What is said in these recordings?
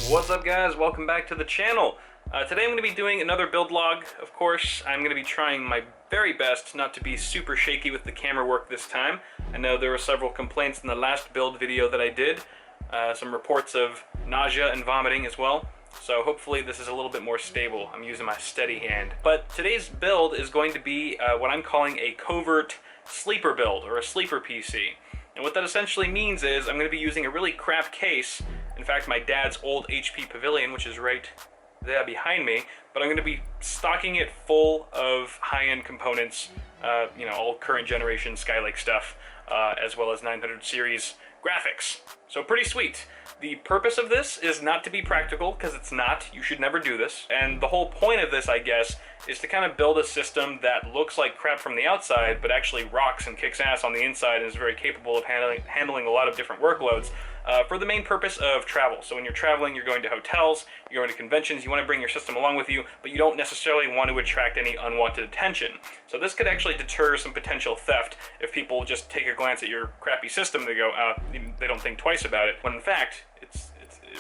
What's up guys, welcome back to the channel. Today I'm going to be doing another build log. Of course, I'm going to be trying my very best not to be super shaky with the camera work this time. I know there were several complaints in the last build video that I did, some reports of nausea and vomiting as well. So hopefully this is a little bit more stable. I'm using my steady hand. But today's build is going to be what I'm calling a covert sleeper build, or a sleeper PC. And what that essentially means is I'm going to be using a really crap case. In fact, my dad's old HP Pavilion, which is right there behind me, but I'm going to be stocking it full of high-end components, you know, all current generation Skylake stuff, as well as 900 series graphics. So pretty sweet. The purpose of this is not to be practical, because it's not. You should never do this. And the whole point of this, I guess, is to kind of build a system that looks like crap from the outside, but actually rocks and kicks ass on the inside and is very capable of handling a lot of different workloads. For the main purpose of travel. So when you're traveling, you're going to hotels, you're going to conventions, you want to bring your system along with you, but you don't necessarily want to attract any unwanted attention. So this could actually deter some potential theft if people just take a glance at your crappy system, they go, they don't think twice about it, when in fact, it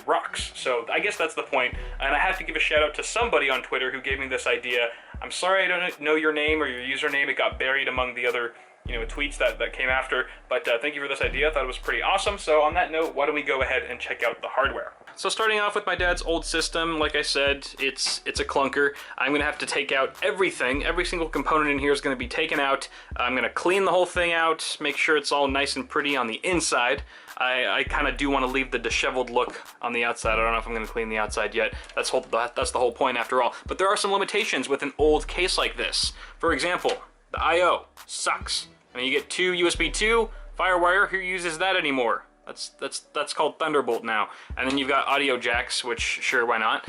rocks. So I guess that's the point. And I have to give a shout out to somebody on Twitter who gave me this idea. I'm sorry I don't know your name or your username. It got buried among the other tweets that came after, but thank you for this idea. I thought it was pretty awesome. So on that note, why don't we go ahead and check out the hardware. So starting off with my dad's old system, like I said, it's a clunker. I'm gonna have to take out everything. Every single component in here is gonna be taken out. I'm gonna clean the whole thing out, make sure it's all nice and pretty on the inside. I kind of do want to leave the disheveled look on the outside. I don't know if I'm going to clean the outside yet. That's the whole point after all. But there are some limitations with an old case like this. For example, the I/O sucks. I mean, you get two USB 2, Firewire. Who uses that anymore? That's called Thunderbolt now. And then you've got audio jacks, which sure, why not?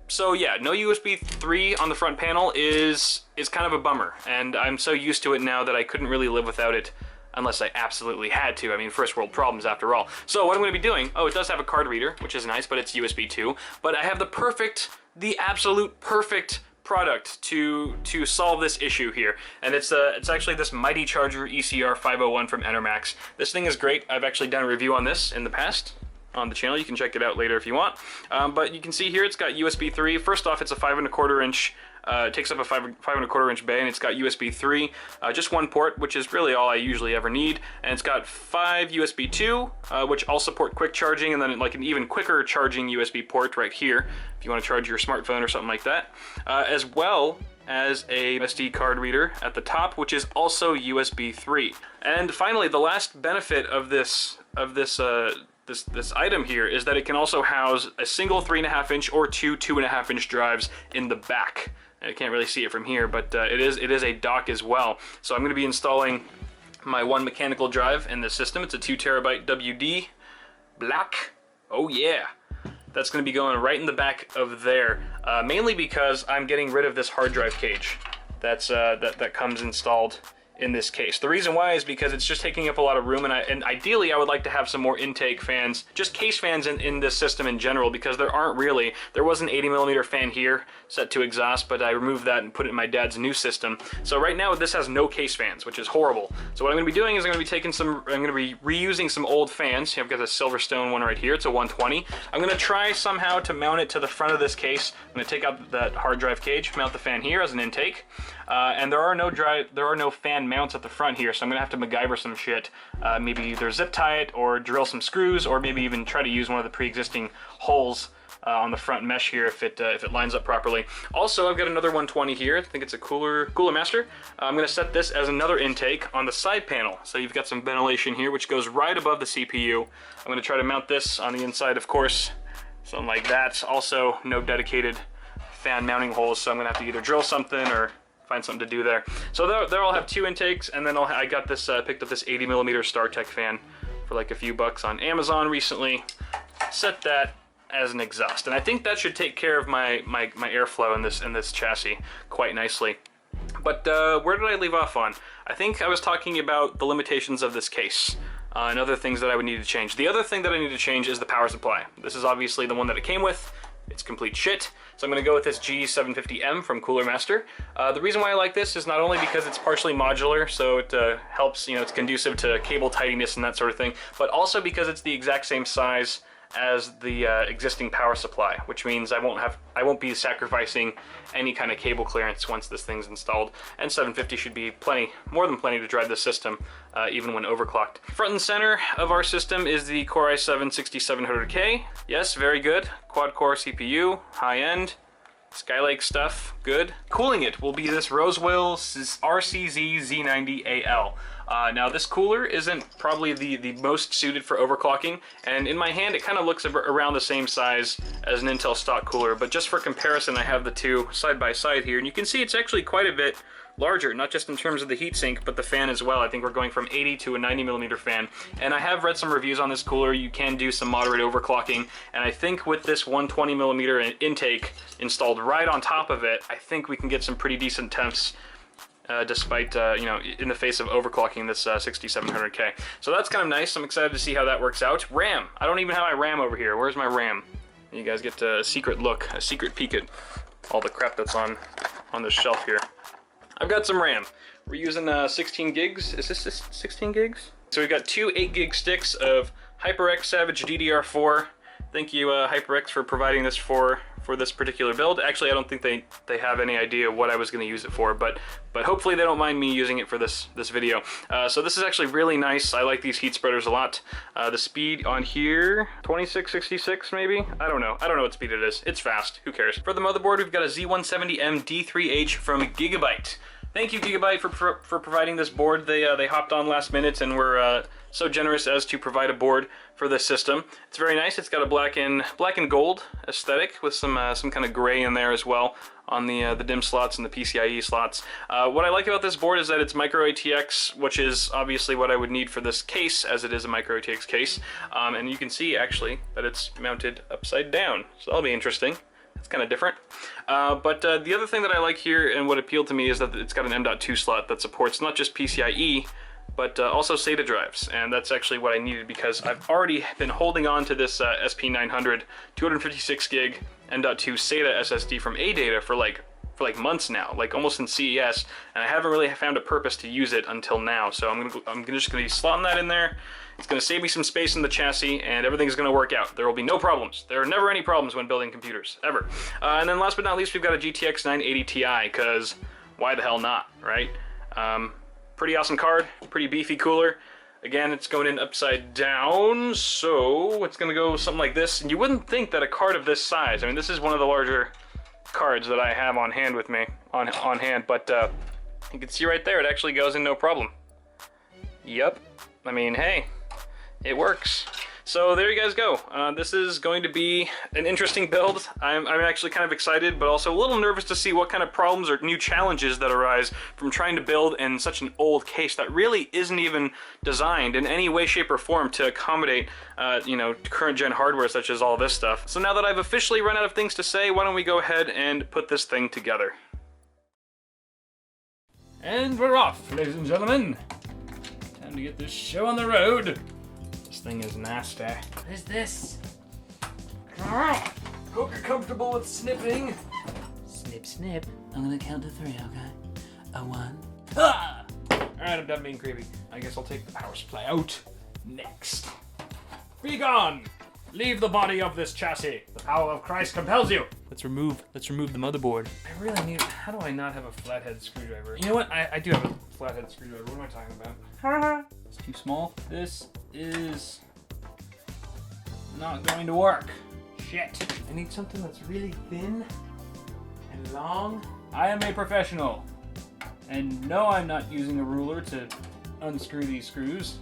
So yeah, no USB 3 on the front panel is kind of a bummer. And I'm so used to it now that I couldn't really live without it unless I absolutely had to. I mean, first world problems after all. So what I'm going to be doing, oh, it does have a card reader, which is nice, but it's USB 2. But I have the absolute perfect product to solve this issue here, and it's actually this Mighty Charger ECR 501 from Enermax. This thing is great. I've actually done a review on this in the past on the channel. You can check it out later if you want. But you can see here it's got USB 3. First off, it's a 5 1/4 inch. It takes up a 5 1/4 inch bay, and it's got USB 3, just one port, which is really all I usually ever need. And it's got 5 USB 2, which all support quick charging, and then like an even quicker charging USB port right here, if you want to charge your smartphone or something like that, as well as a SD card reader at the top, which is also USB 3. And finally, the last benefit of this item here is that it can also house a single 3.5 inch or two 2.5 inch drives in the back. I can't really see it from here, but it is a dock as well. So I'm going to be installing my one mechanical drive in this system. It's a 2 terabyte WD black. Oh yeah. That's going to be going right in the back of there, mainly because I'm getting rid of this hard drive cage that comes installed in this case. The reason why is because it's just taking up a lot of room, and ideally I would like to have some more intake fans, just case fans in this system in general, because there was an 80mm fan here set to exhaust, but I removed that and put it in my dad's new system. So right now this has no case fans, which is horrible. So what I'm going to be doing is I'm going to be reusing some old fans. I've got the Silverstone one right here. It's a 120. I'm going to try somehow to mount it to the front of this case. I'm going to take out that hard drive cage, mount the fan here as an intake, and there are no fan mounts at the front here, so I'm gonna have to MacGyver some shit. Maybe either zip tie it or drill some screws, or maybe even try to use one of the pre-existing holes on the front mesh here if it lines up properly. Also, I've got another 120 here. I think it's a Cooler Master. I'm gonna set this as another intake on the side panel, so you've got some ventilation here, which goes right above the CPU. I'm gonna try to mount this on the inside, of course, something like that. Also, no dedicated fan mounting holes, so I'm gonna have to either drill something or find something to do there. So there I'll have 2 intakes, and then I got this, picked up this 80mm StarTech fan for like a few bucks on Amazon recently. Set that as an exhaust, and I think that should take care of my airflow in this chassis quite nicely. But where did I leave off on? I think I was talking about the limitations of this case. And other things that I would need to change. The other thing that I need to change is the power supply. This is obviously the one that it came with. it's complete shit. So I'm gonna go with this G750M from Cooler Master. The reason why I like this is not only because it's partially modular, so it helps, you know, it's conducive to cable tidiness and that sort of thing, but also because it's the exact same size as the existing power supply, which means I won't be sacrificing any kind of cable clearance once this thing's installed. And 750 should be plenty, more than plenty to drive this system, even when overclocked. Front and center of our system is the Core i7 6700K. Yes, very good. Quad-core CPU, high-end. Skylake stuff, good. Cooling it will be this Rosewell RCZ Z90AL. Now this cooler isn't probably the most suited for overclocking, and in my hand it kind of looks around the same size as an Intel stock cooler, but just for comparison I have the two side by side here, and you can see it's actually quite a bit larger, not just in terms of the heatsink, but the fan as well. I think we're going from 80 to a 90mm fan, and I have read some reviews on this cooler. You can do some moderate overclocking, and I think with this 120mm intake installed right on top of it, I think we can get some pretty decent temps despite, you know, in the face of overclocking this 6700K. So that's kind of nice. I'm excited to see how that works out. RAM. I don't even have my RAM over here. Where's my RAM? You guys get a secret look, a secret peek at all the crap that's on this shelf here. I've got some RAM. We're using 16 gigs. Is this 16 gigs? So we've got two 8 gig sticks of HyperX Savage DDR4. Thank you, HyperX, for providing this for this particular build. Actually, I don't think they have any idea what I was going to use it for, but hopefully they don't mind me using it for this video. So this is actually really nice. I like these heat spreaders a lot. The speed on here, 2666 maybe? I don't know what speed it is. It's fast. Who cares? For the motherboard, we've got a Z170M D3H from Gigabyte. Thank you, Gigabyte, for providing this board. They hopped on last minute and were so generous as to provide a board for this system. It's very nice. It's got a black and gold aesthetic with some kind of gray in there as well on the DIMM slots and the PCIe slots. What I like about this board is that it's micro ATX, which is obviously what I would need for this case, as it is a micro ATX case. And you can see actually that it's mounted upside down, so that'll be interesting. It's kind of different. But the other thing that I like here and what appealed to me is that it's got an M.2 slot that supports not just PCIe, but also SATA drives. And that's actually what I needed because I've already been holding on to this SP900 256 gig M.2 SATA SSD from AData for like months now, like almost since CES, and I haven't really found a purpose to use it until now. So I'm just gonna be slotting that in there. It's gonna save me some space in the chassis, and everything's gonna work out. There will be no problems. There are never any problems when building computers, ever. And then last but not least, we've got a GTX 980 Ti, because why the hell not, right? Pretty awesome card, pretty beefy cooler. Again, it's going in upside down, so it's gonna go something like this. And you wouldn't think that a card of this size, I mean, this is one of the larger cards that I have on hand with me, on hand, but you can see right there, it actually goes in no problem. Yep, I mean, hey, it works. So there you guys go. This is going to be an interesting build. I'm actually kind of excited, but also a little nervous to see what kind of problems or new challenges that arise from trying to build in such an old case that really isn't even designed in any way, shape, or form to accommodate, you know, current gen hardware such as all this stuff. So now that I've officially run out of things to say, why don't we go ahead and put this thing together. And we're off, ladies and gentlemen. Time to get this show on the road. This thing is nasty. What is this? Hope you're comfortable with snipping. Snip, snip. I'm gonna count to 3, okay? A 1. Ah! Alright, I'm done being creepy. I guess I'll take the power supply out next. Be gone! Leave the body of this chassis. The power of Christ compels you. Let's remove the motherboard. I really need. How do I not have a flathead screwdriver? You know what? I do have a flathead screwdriver. What am I talking about? It's too small. This is not going to work. Shit. I need something that's really thin and long. I am a professional. And no, I'm not using a ruler to unscrew these screws.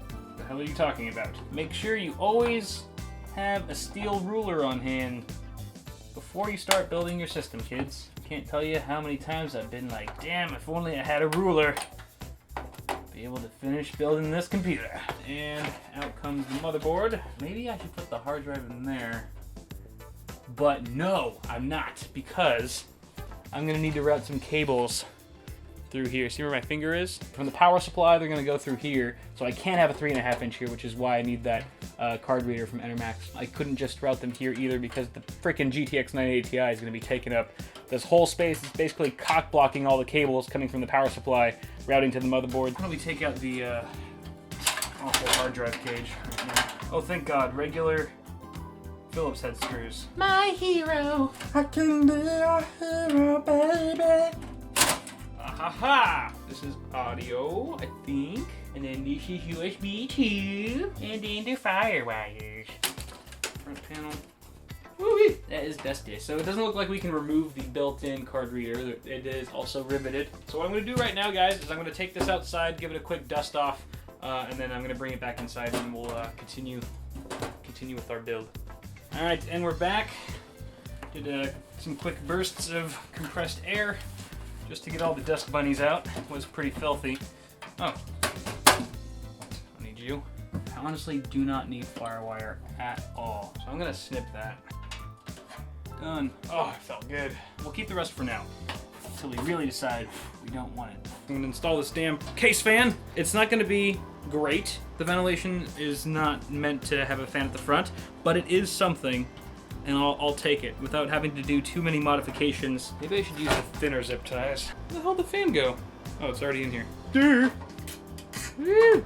What the hell are you talking about? Make sure you always have a steel ruler on hand before you start building your system, kids. Can't tell you how many times I've been like, damn, if only I had a ruler. Be able to finish building this computer. And out comes the motherboard. Maybe I should put the hard drive in there. But no, I'm not, because I'm gonna need to route some cables through here. See where my finger is? From the power supply, they're gonna go through here. So I can't have a 3.5 inch here, which is why I need that card reader from Enermax. I couldn't just route them here either because the freaking GTX 980 Ti is gonna be taking up this whole space. It's basically cock blocking all the cables coming from the power supply, routing to the motherboard. Why don't we take out the awful hard drive cage right now? Oh, thank God, regular Phillips head screws. My hero. I can be a hero, baby. Ahaha! This is audio, I think. And then this is USB 2. And then the fire wires. Front panel. Woo-wee! That is bestie. So it doesn't look like we can remove the built-in card reader. It is also riveted. So what I'm going to do right now, guys, is I'm going to take this outside, give it a quick dust off, and then I'm going to bring it back inside and we'll continue with our build. Alright, and we're back. Did some quick bursts of compressed air just to get all the dust bunnies out. It was pretty filthy. Oh, I need you. I honestly do not need FireWire at all, so I'm gonna snip that. Done. Oh, it felt good. We'll keep the rest for now, until we really decide we don't want it. I'm gonna install this damn case fan. It's not gonna be great. The ventilation is not meant to have a fan at the front, but it is something, and I'll take it without having to do too many modifications. Maybe I should use the thinner zip ties. Where the hell did the fan go? Oh, it's already in here. Woo.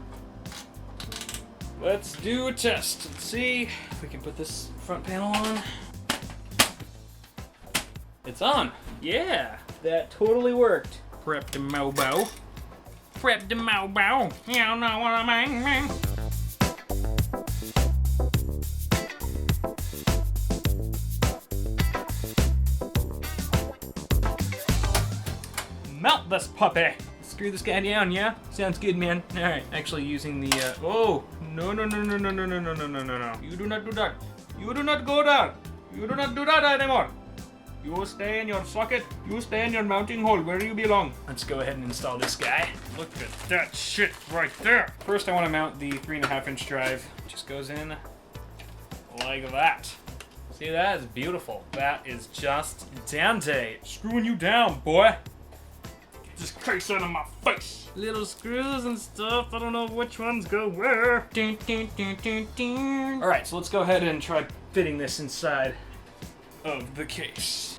Let's do a test. Let's see if we can put this front panel on. It's on. Yeah, that totally worked. Prep the mobile. Prep the mobile. You don't know what I mean. Melt this puppy. Screw this guy down, yeah? Sounds good, man. All right, actually using the, oh, no. You do not do that. You do not go there. You do not do that anymore. You stay in your socket. You stay in your mounting hole where you belong. Let's go ahead and install this guy. Look at that shit right there. First, I want to mount the 3.5 inch drive. It just goes in like that. See, that is beautiful. That is just Dante. Screwing you down, boy. Get this case out of my face. Little screws and stuff. I don't know which ones go where. All right, so let's go ahead and try fitting this inside of the case.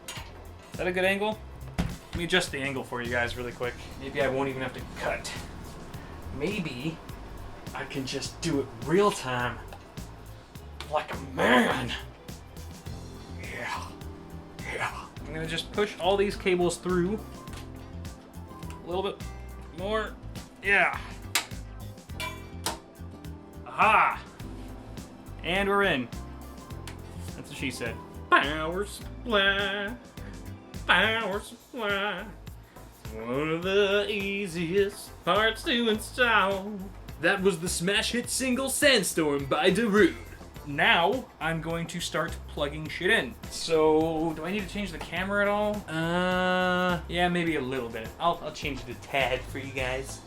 Is that a good angle? Let me adjust the angle for you guys really quick. Maybe I won't even have to cut. Maybe I can just do it real time, like a man. Yeah. I'm gonna just push all these cables through. A little bit more. Yeah. Aha! And we're in. That's what she said. Power supply. Power supply. One of the easiest parts to install. That was the smash hit single Sandstorm by Darude. Now I'm going to start plugging shit in. So do I need to change the camera at all? Yeah, maybe a little bit. I'll change the tad for you guys,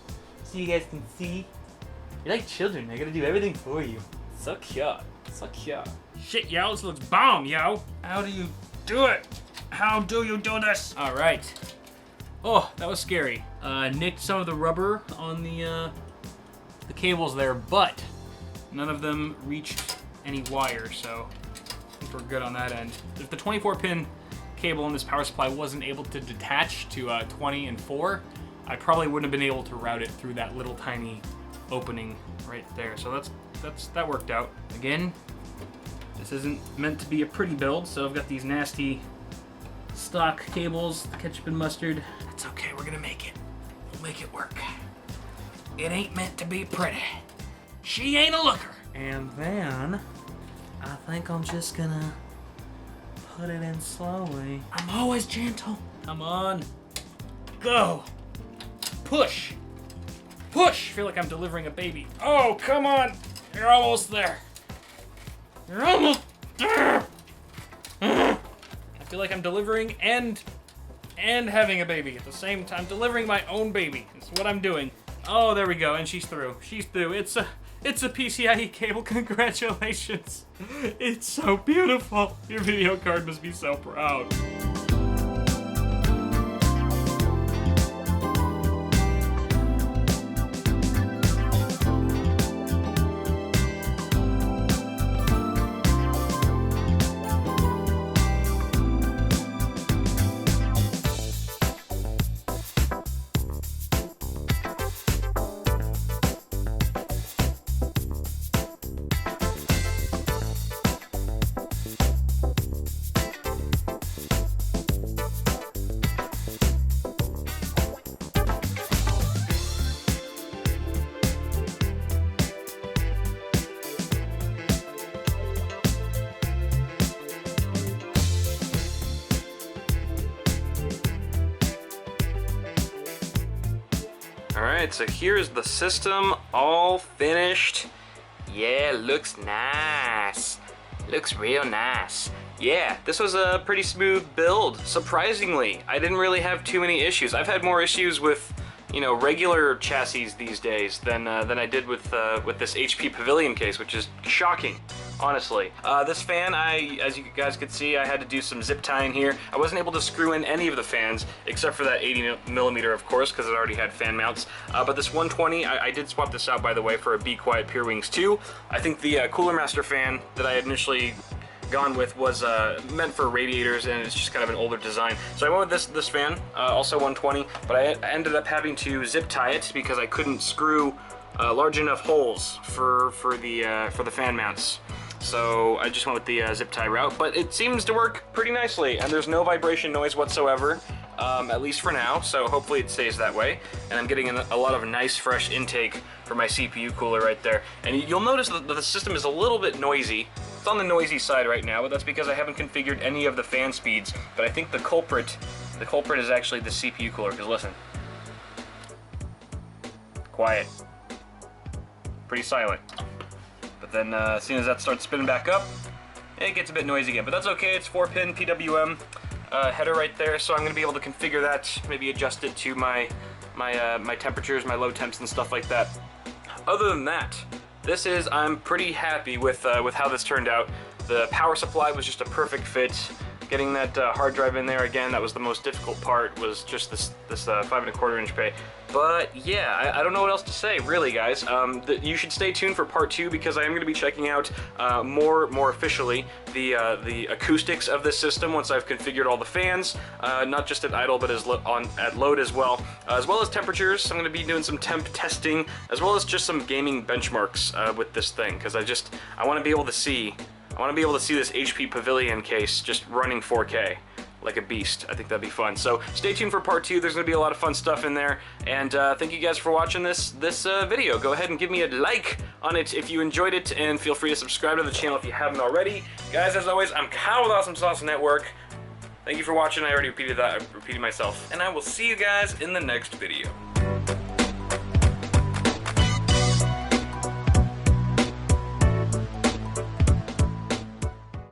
so you guys can see. You're like children. I gotta do everything for you. So cute. So cute. Shit, yo, this looks bomb, yo. How do you do it? How do you do this? All right. Oh, that was scary. Nicked some of the rubber on the cables there, but none of them reached any wire, so I think we're good on that end. If the 24-pin cable in this power supply wasn't able to detach to 20 and 4, I probably wouldn't have been able to route it through that little tiny opening right there. So that worked out. Again, this isn't meant to be a pretty build, so I've got these nasty stock cables, the ketchup and mustard. It's okay, we're gonna make it. We'll make it work. It ain't meant to be pretty. She ain't a looker. And then, I think I'm just gonna put it in slowly. I'm always gentle. Come on. Go. Push. Push. I feel like I'm delivering a baby. Oh, come on. You're almost there. You're almost there. I feel like I'm delivering and having a baby at the same time. Delivering my own baby. That's what I'm doing. Oh, there we go. And she's through. She's through. It's a PCIe cable. Congratulations. It's so beautiful. Your video card must be so proud. Alright, so here's the system all finished. Yeah, looks nice. Looks real nice. Yeah, this was a pretty smooth build. Surprisingly, I didn't really have too many issues. I've had more issues with, you know, regular chassis these days than I did with this HP Pavilion case, which is shocking, honestly. This fan, as you guys could see, I had to do some zip tying here. I wasn't able to screw in any of the fans, except for that 80mm, of course, because it already had fan mounts. But this 120, I did swap this out, by the way, for a Be Quiet Pure Wings 2. I think the Cooler Master fan that I had initially gone with was meant for radiators, and it's just kind of an older design. So I went with this fan, also 120, but I ended up having to zip tie it because I couldn't screw large enough holes for the fan mounts. So I just went with the zip tie route, but it seems to work pretty nicely, and there's no vibration noise whatsoever, at least for now, so hopefully it stays that way. And I'm getting a lot of nice fresh intake for my CPU cooler right there. And you'll notice that the system is a little bit noisy. It's on the noisy side right now, but that's because I haven't configured any of the fan speeds. But I think the culprit is actually the CPU cooler, because listen. Quiet. Pretty silent. But then as soon as that starts spinning back up, it gets a bit noisy again. But that's okay, it's 4-pin PWM header right there, so I'm going to be able to configure that, maybe adjust it to my temperatures, my low temps and stuff like that. Other than that, I'm pretty happy with how this turned out. The power supply was just a perfect fit. Getting that hard drive in there again, that was the most difficult part, was just this 5¼ inch bay. But yeah, I don't know what else to say, really, guys. You should stay tuned for part 2, because I am going to be checking out more officially the acoustics of this system once I've configured all the fans, not just at idle, but at load as well as temperatures. I'm going to be doing some temp testing, as well as just some gaming benchmarks with this thing, because I want to be able to see this HP Pavilion case just running 4K like a beast. I think that'd be fun. So stay tuned for part 2. There's gonna be a lot of fun stuff in there. And thank you guys for watching this video. Go ahead and give me a like on it if you enjoyed it, and feel free to subscribe to the channel if you haven't already. Guys, as always, I'm Kyle with Awesome Sauce Network. Thank you for watching. I already repeated that. I repeated myself. And I will see you guys in the next video.